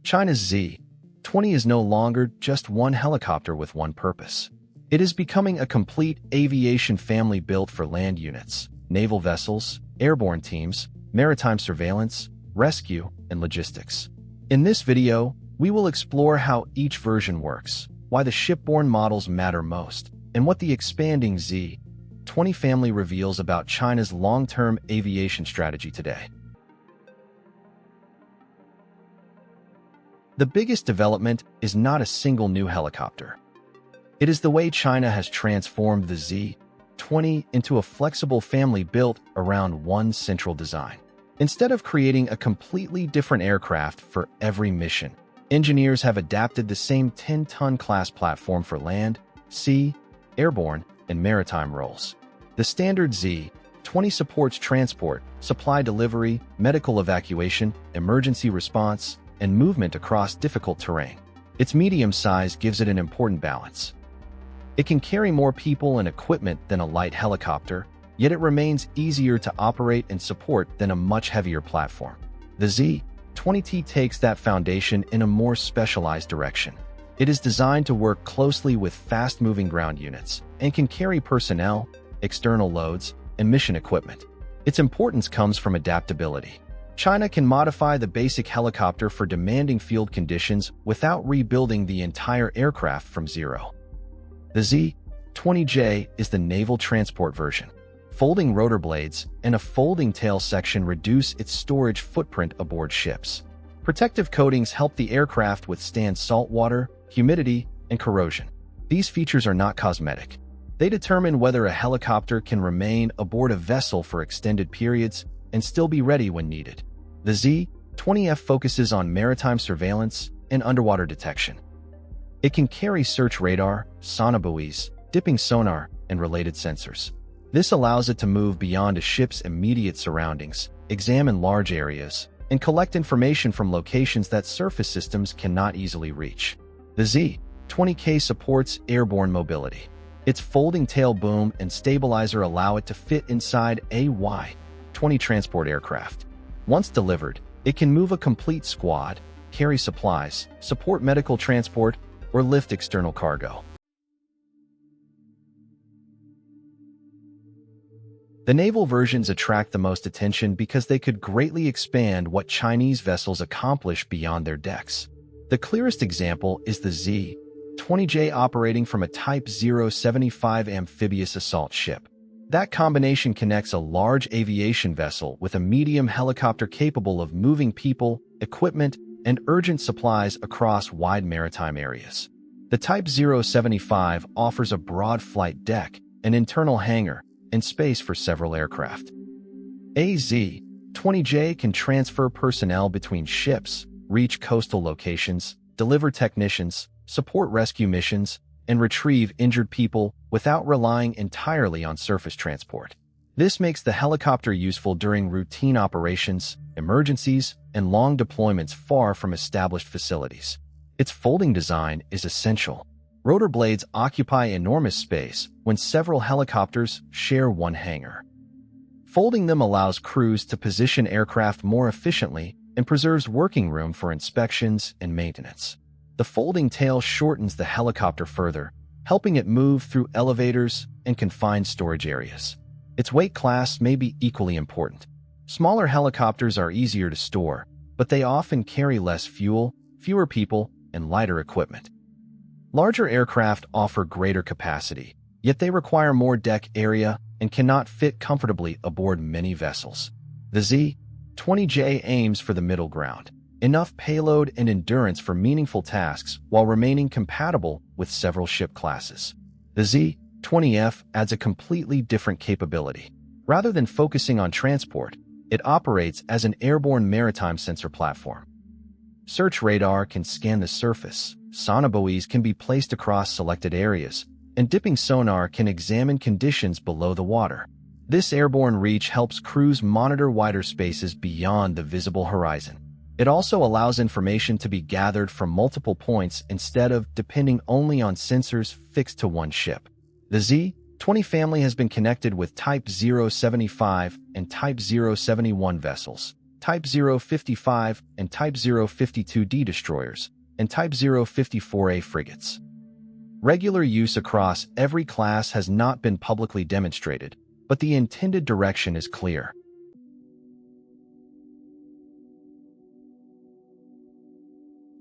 China's Z-20 is no longer just one helicopter with one purpose. It is becoming a complete aviation family built for land units, naval vessels, airborne teams, maritime surveillance, rescue, and logistics. In this video, we will explore how each version works, why the shipborne models matter most, and what the expanding Z-20 family reveals about China's long-term aviation strategy today. The biggest development is not a single new helicopter. It is the way China has transformed the Z-20 into a flexible family built around one central design. Instead of creating a completely different aircraft for every mission, engineers have adapted the same 10-ton class platform for land, sea, airborne, and maritime roles. The standard Z-20 supports transport, supply delivery, medical evacuation, emergency response, and movement across difficult terrain. Its medium size gives it an important balance. It can carry more people and equipment than a light helicopter, yet it remains easier to operate and support than a much heavier platform. The Z-20T takes that foundation in a more specialized direction. It is designed to work closely with fast-moving ground units and can carry personnel, external loads, and mission equipment. Its importance comes from adaptability. China can modify the basic helicopter for demanding field conditions without rebuilding the entire aircraft from zero. The Z-20J is the naval transport version. Folding rotor blades and a folding tail section reduce its storage footprint aboard ships. Protective coatings help the aircraft withstand saltwater, humidity, and corrosion. These features are not cosmetic. They determine whether a helicopter can remain aboard a vessel for extended periods and still be ready when needed. The Z-20F focuses on maritime surveillance and underwater detection. It can carry search radar, sonobuoys, dipping sonar, and related sensors. This allows it to move beyond a ship's immediate surroundings, examine large areas, and collect information from locations that surface systems cannot easily reach. The Z-20K supports airborne mobility. Its folding tail boom and stabilizer allow it to fit inside a Y-20 transport aircraft. Once delivered, it can move a complete squad, carry supplies, support medical transport, or lift external cargo. The naval versions attract the most attention because they could greatly expand what Chinese vessels accomplish beyond their decks. The clearest example is the Z-20J operating from a Type 075 amphibious assault ship. That combination connects a large aviation vessel with a medium helicopter capable of moving people, equipment, and urgent supplies across wide maritime areas. The Type 075 offers a broad flight deck, an internal hangar, and space for several aircraft. A Z-20J can transfer personnel between ships, reach coastal locations, deliver technicians, support rescue missions, and retrieve injured people without relying entirely on surface transport. This makes the helicopter useful during routine operations, emergencies, and long deployments far from established facilities. Its folding design is essential. Rotor blades occupy enormous space when several helicopters share one hangar. Folding them allows crews to position aircraft more efficiently and preserves working room for inspections and maintenance. The folding tail shortens the helicopter further, helping it move through elevators and confined storage areas. Its weight class may be equally important. Smaller helicopters are easier to store, but they often carry less fuel, fewer people, and lighter equipment. Larger aircraft offer greater capacity, yet they require more deck area and cannot fit comfortably aboard many vessels. The Z-20J aims for the middle ground. Enough payload and endurance for meaningful tasks while remaining compatible with several ship classes. The Z-20F adds a completely different capability. Rather than focusing on transport, it operates as an airborne maritime sensor platform. Search radar can scan the surface, sonobuoys can be placed across selected areas, and dipping sonar can examine conditions below the water. This airborne reach helps crews monitor wider spaces beyond the visible horizon. It also allows information to be gathered from multiple points instead of depending only on sensors fixed to one ship. The Z-20 family has been connected with Type 075 and Type 071 vessels, Type 055 and Type 052D destroyers, and Type 054A frigates. Regular use across every class has not been publicly demonstrated, but the intended direction is clear.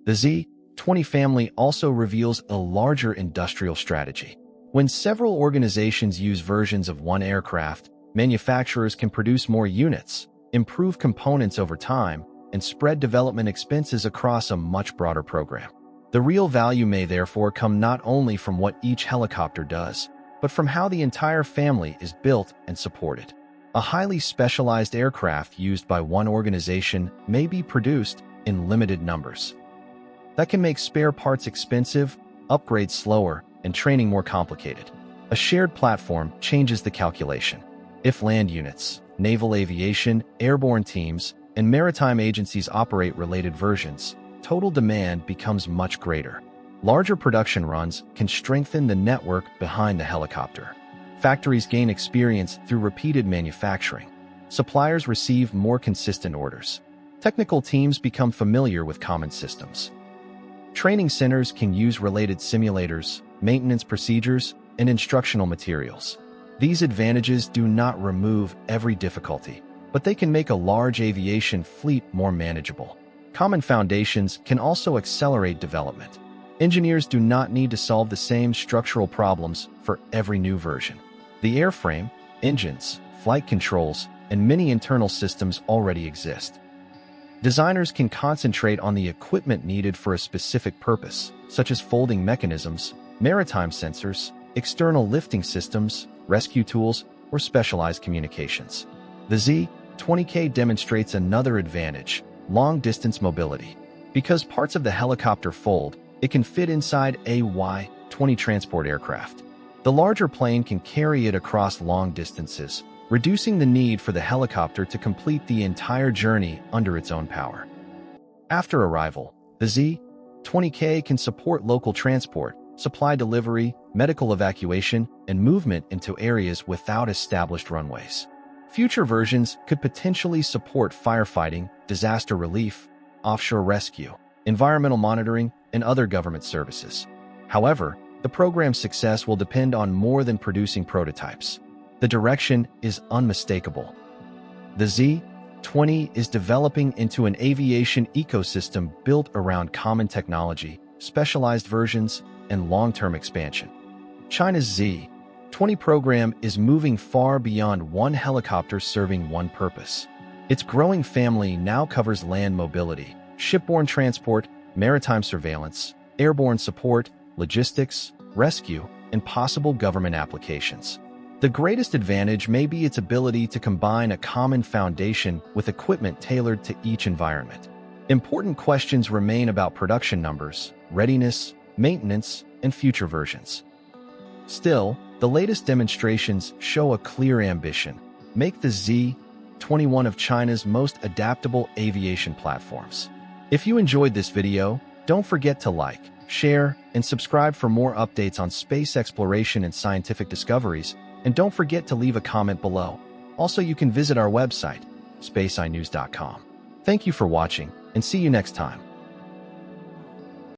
The Z-20 family also reveals a larger industrial strategy. When several organizations use versions of one aircraft, manufacturers can produce more units, improve components over time, and spread development expenses across a much broader program. The real value may therefore come not only from what each helicopter does, but from how the entire family is built and supported. A highly specialized aircraft used by one organization may be produced in limited numbers. That can make spare parts expensive, upgrades slower, and training more complicated. A shared platform changes the calculation. If land units, naval aviation, airborne teams, and maritime agencies operate related versions, total demand becomes much greater. Larger production runs can strengthen the network behind the helicopter. Factories gain experience through repeated manufacturing. Suppliers receive more consistent orders. Technical teams become familiar with common systems. Training centers can use related simulators, maintenance procedures, and instructional materials. These advantages do not remove every difficulty, but they can make a large aviation fleet more manageable. Common foundations can also accelerate development. Engineers do not need to solve the same structural problems for every new version. The airframe, engines, flight controls, and many internal systems already exist. Designers can concentrate on the equipment needed for a specific purpose, such as folding mechanisms, maritime sensors, external lifting systems, rescue tools, or specialized communications. The Z-20K demonstrates another advantage: long-distance mobility. Because parts of the helicopter fold, it can fit inside a Y-20 transport aircraft. The larger plane can carry it across long distances, reducing the need for the helicopter to complete the entire journey under its own power. After arrival, the Z-20K can support local transport, supply delivery, medical evacuation, and movement into areas without established runways. Future versions could potentially support firefighting, disaster relief, offshore rescue, environmental monitoring, and other government services. However, the program's success will depend on more than producing prototypes. The direction is unmistakable. The Z-20 is developing into an aviation ecosystem built around common technology, specialized versions, and long-term expansion. China's Z-20 program is moving far beyond one helicopter serving one purpose. Its growing family now covers land mobility, shipborne transport, maritime surveillance, airborne support, logistics, rescue, and possible government applications. The greatest advantage may be its ability to combine a common foundation with equipment tailored to each environment. Important questions remain about production numbers, readiness, maintenance, and future versions. Still, the latest demonstrations show a clear ambition: make the Z-20 one of China's most adaptable aviation platforms. If you enjoyed this video, don't forget to like, share, and subscribe for more updates on space exploration and scientific discoveries, and don't forget to leave a comment below. Also, you can visit our website, spaceinews.com. Thank you for watching, and see you next time.